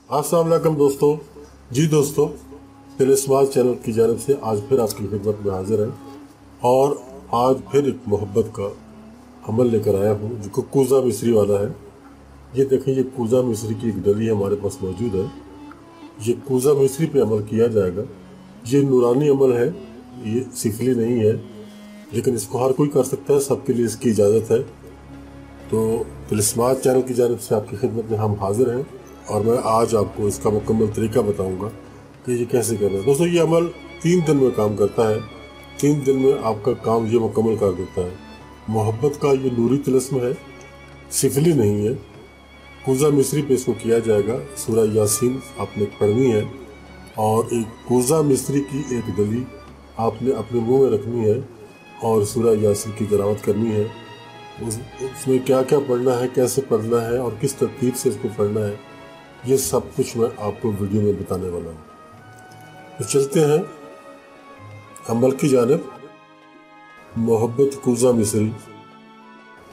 अस्सलाम वालेकुम दोस्तों। जी दोस्तों, टेलीस्मार्ट चैनल की जानिब से आज फिर आपकी खिदमत में हाजिर है और आज फिर एक मोहब्बत का अमल लेकर आया हूँ जो कूज़ा मिस्री वाला है। ये देखें, ये कूज़ा मिस्री की एक डली हमारे पास मौजूद है। ये कूज़ा मिस्री पे अमल किया जाएगा। ये नूरानी अमल है, ये सिफली नहीं है, लेकिन इसको हर कोई कर सकता है, सबके लिए इसकी इजाज़त है। तो टेलीस्मार्ट चैनल की जानिब से आपकी खिदमत में हम हाजिर हैं और मैं आज आपको इसका मुकम्मल तरीका बताऊंगा कि ये कैसे करना है। दोस्तों, ये अमल 3 दिन में काम करता है। 3 दिन में आपका काम ये मुकम्मल कर देता है। मोहब्बत का ये नूरी तिलस्म है, सिफली नहीं है। कूज़ा मिस्री पे इसको किया जाएगा। सूरह यासीन आपने पढ़नी है और एक कूज़ा मिस्री की एक डली आपने अपने मुंह में रखनी है और सूरह यासीन की तिलावत करनी है। उसमें क्या क्या पढ़ना है, कैसे पढ़ना है और किस तरतीब से इसको पढ़ना है, ये सब कुछ मैं आपको वीडियो में बताने वाला हूँ। तो चलते हैं अमल की जानिब। मोहब्बत कूज़ा मिस्री,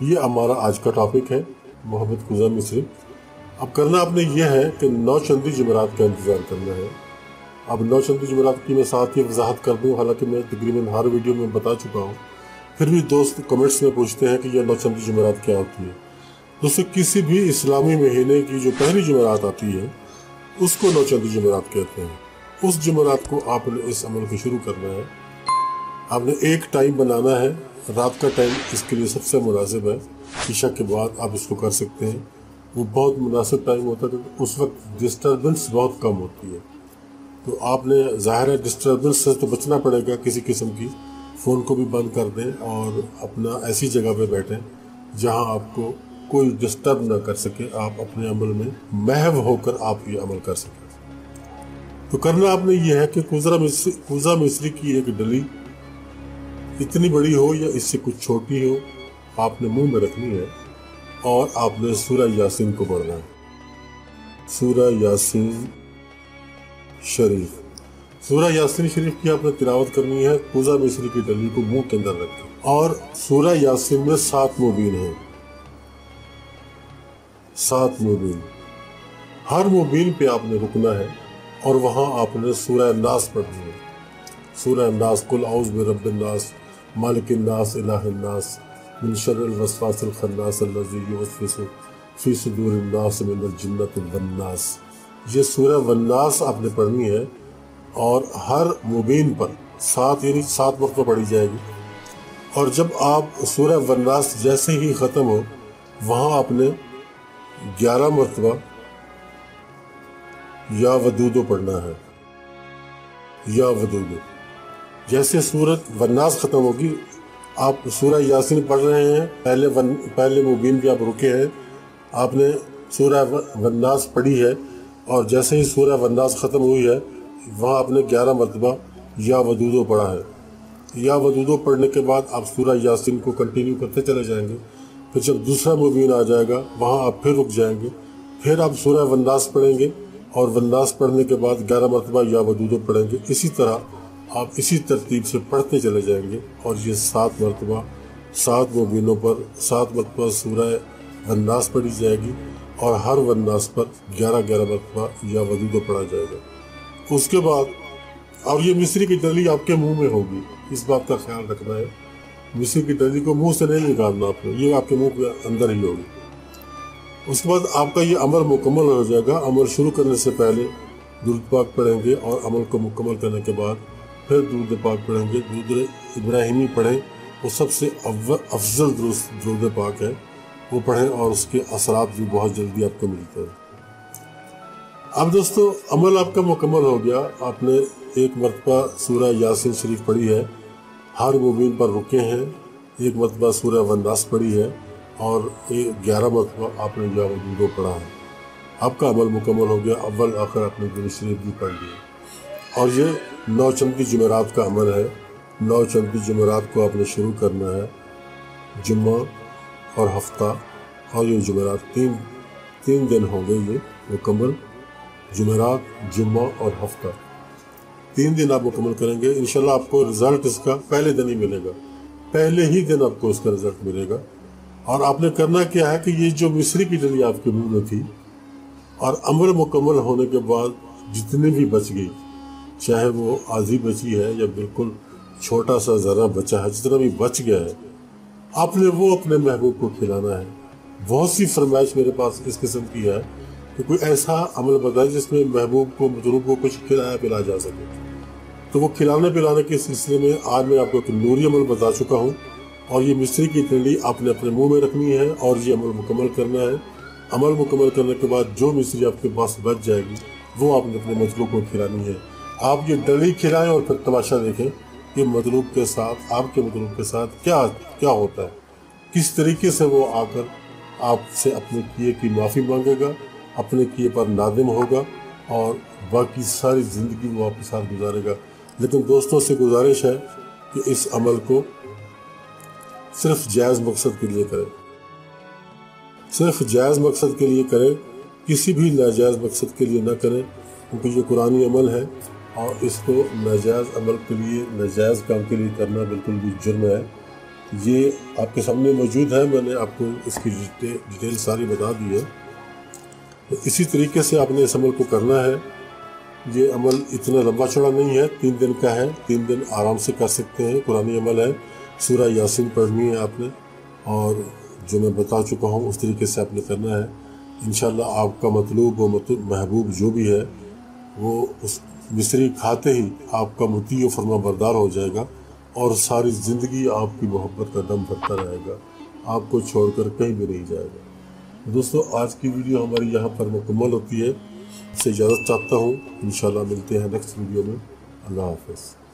ये हमारा आज का टॉपिक है, मोहब्बत कूज़ा मिस्री। अब करना आपने ये है कि 9 चंदी जुमेरात का इंतज़ार करना है। अब 9 चंदी जुमेरात की मैं साथ ही वजाहत कर दूँ, हालांकि मैं तकरीबन हर वीडियो में बता चुका हूँ, फिर भी दोस्त कमेंट्स में पूछते हैं कि यह 9 चंदी जुमेरात क्या होती है। दोस्तों, किसी भी इस्लामी महीने की जो पहली जुमेरात आती है उसको 9 चंदी जुमेरात कहते हैं। उस जुमेरात को आपने इस अमल को शुरू करना है। आपने एक टाइम बनाना है, रात का टाइम इसके लिए सबसे मुनासिब है। ईशा के बाद आप इसको कर सकते हैं, वो बहुत मुनासिब टाइम होता है क्योंकि उस वक्त डिस्टर्बेंस बहुत कम होती है। तो आपने ज़ाहिर है डिस्टर्बेंस से तो बचना पड़ेगा किसी किस्म की। फ़ोन को भी बंद कर दें और अपना ऐसी जगह पे बैठें जहां आपको कोई डिस्टर्ब ना कर सके, आप अपने अमल में महव होकर आप ये अमल कर सकें। तो करना आपने ये है कि कूज़ा मिस्री की एक डली इतनी बड़ी हो या इससे कुछ छोटी हो, आपने मुंह में रखनी है और आपने सूरह यासीन को पढ़ना है। सूरह यासीन शरीफ, सूरह यासीन शरीफ की आपने तिलावत करनी है। कूज़ा मिस्री की डली को मुंह के अंदर रखें और सूरह यासीन में 7 मुबीन है, 7 मुबीन। हर मुबीन पे आपने रुकना है और वहां आपने सूरह नास पढ़नी है। सूरह नास, कुल औज़ बिरब्बिन नास, मालिकिन नास, इलाहिन नास, मिन शर्रिल वस्वासिल खन्नास अल्लज़ी युवस्विसु फी सुदूरिन नास मिनल जिन्नति वन्नास। ये सूरह वन्नास आपने पढ़नी है और हर मुबीन पर 7 यानी 7 मरतबा पढ़ी जाएगी। और जब आप सूरह वन्नास जैसे ही ख़त्म हो, वहाँ आपने 11 मरतबा या वदूदो पढ़ना है। या वदूदो, जैसे सूरत वन्नास ख़त्म होगी, आप सूरह यासीन पढ़ रहे हैं, पहले मुबीन पे आप रुके हैं, आपने सूरह वन्नास पढ़ी है और जैसे ही सूरह वन्नास ख़त्म हुई है, वहाँ आपने 11 मरतबा या वदूदो पढ़ा है। या वदूदो पढ़ने के बाद आप सूरह यासीन को कंटिन्यू करते चले जाएंगे। फिर जब दूसरा मुबीन आ जाएगा, वहाँ आप फिर रुक जाएंगे, फिर आप सूरह वन्नास पढ़ेंगे और वन्नास पढ़ने के बाद 11 मरतबा या वदूदो पढ़ेंगे। इसी तरह आप इसी तरतीब से पढ़ते चले जाएंगे और ये 7 मरतबा 7 मुबीनों पर 7 मरतबा सूरह वन्नास पढ़ी जाएगी और हर वन्नास पर 11-11 मरतबा या वदूदो पढ़ा जाएगा। उसके बाद और ये मिस्री की डली आपके मुंह में होगी, इस बात का ख्याल रखना है। मिस्री की डली को मुंह से नहीं निकालना आपने, ये आपके मुंह के अंदर ही होगी। उसके बाद आपका ये अमल मुकम्मल हो जाएगा। अमल शुरू करने से पहले दुरूद पाक पढ़ेंगे और अमल को मुकम्मल करने के बाद फिर दुरूद पाक पढ़ेंगे। दुरूद इब्राहिमी पढ़ें, वो सबसे अफजल दुरूद पाक है, वो पढ़ें और उसके असरात भी बहुत जल्दी आपको मिलते हैं। अब दोस्तों, अमल आपका मुकम्मल हो गया। आपने 1 मरतबा सूरह यासीन शरीफ पढ़ी है, हर मुबीन पर रुके हैं, 1 मरतबा सूरह वन्नास पढ़ी है और 11 मरतबा आपने या वदूदो पढ़ा है। आपका अमल मुकम्मल हो गया। अव्वल आखिर आपने दुरूद शरीफ भी पढ़ लिया और ये 9 चंदी जुमेरात का अमल है। 9 चंदी जुमेरात को आपने शुरू करना है। जुम्मा और हफ्ता और ये जुमेरात 3 दिन होंगे ये मुकम्मल। जुमेरात, जुम्मा और हफ्ता 3 दिन आप मुकम्मल करेंगे। इंशाल्लाह आपको रिज़ल्ट इसका पहले दिन ही मिलेगा, पहले ही दिन आपको इसका रिज़ल्ट मिलेगा। और आपने करना क्या है कि ये जो मिस्री की डली आपके मुंह में थी, और अमल मुकम्मल होने के बाद जितने भी बच गई, चाहे वो आधी बची है या बिल्कुल छोटा सा ज़रा बचा है, जितना भी बच गया है आपने वो अपने महबूब को खिलाना है। बहुत सी फरमाइश मेरे पास इस किस्म की है कि कोई ऐसा अमल बताए जिसमें महबूब को मतलूब को कुछ खिलाया पिलाया जा सके। तो वो खिलाने पिलाने के सिलसिले में आज मैं आपको एक नूरी अमल बता चुका हूँ, और ये मिस्री की तंडी आपने अपने मुंह में रखनी है और ये अमल मुकम्मल करना है। अमल मुकम्मल करने के बाद जो मिस्री आपके पास बच जाएगी वो आपने अपने मतलूब को खिलानी है। आप ये डली खिलाएं और फिर तमाशा देखें कि मतलूब के साथ, आपके मतलूब के साथ क्या होता है, किस तरीके से वो आकर आपसे अपने किए की माफ़ी मांगेगा, अपने किए पर नादिम होगा और बाकी सारी ज़िंदगी वो आपके साथ गुजारेगा। लेकिन दोस्तों से गुजारिश है कि इस अमल को सिर्फ जायज़ मकसद के लिए करें, सिर्फ जायज़ मकसद के लिए करें, किसी भी नाजायज़ मकसद के लिए ना करें, क्योंकि ये कुरानी अमल है और इसको नाजायज़ अमल के लिए, नाजायज़ काम के लिए करना बिल्कुल भी जुर्म है। ये आपके सामने मौजूद है, मैंने आपको इसकी डिटेल सारी बता दी है। तो इसी तरीके से आपने इस अमल को करना है। ये अमल इतना लंबा चौड़ा नहीं है, 3 दिन का है, 3 दिन आराम से कर सकते हैं। कुरानी अमल है, सूरा यासीन पढ़नी है आपने, और जो मैं बता चुका हूँ उस तरीके से आपने करना है। इंशाल्लाह आपका मतलूब व महबूब जो भी है वो उस मिस्री खाते ही आपका मुती व फरमा बरदार हो जाएगा और सारी ज़िंदगी आपकी मोहब्बत का दम भरता रहेगा, आपको छोड़कर कहीं भी नहीं जाएगा। दोस्तों, आज की वीडियो हमारी यहाँ पर मुकम्मल होती है। इससे इजाज़त चाहता हूँ। इंशाल्लाह मिलते हैं नेक्स्ट वीडियो में। अल्लाह हाफ़िज़।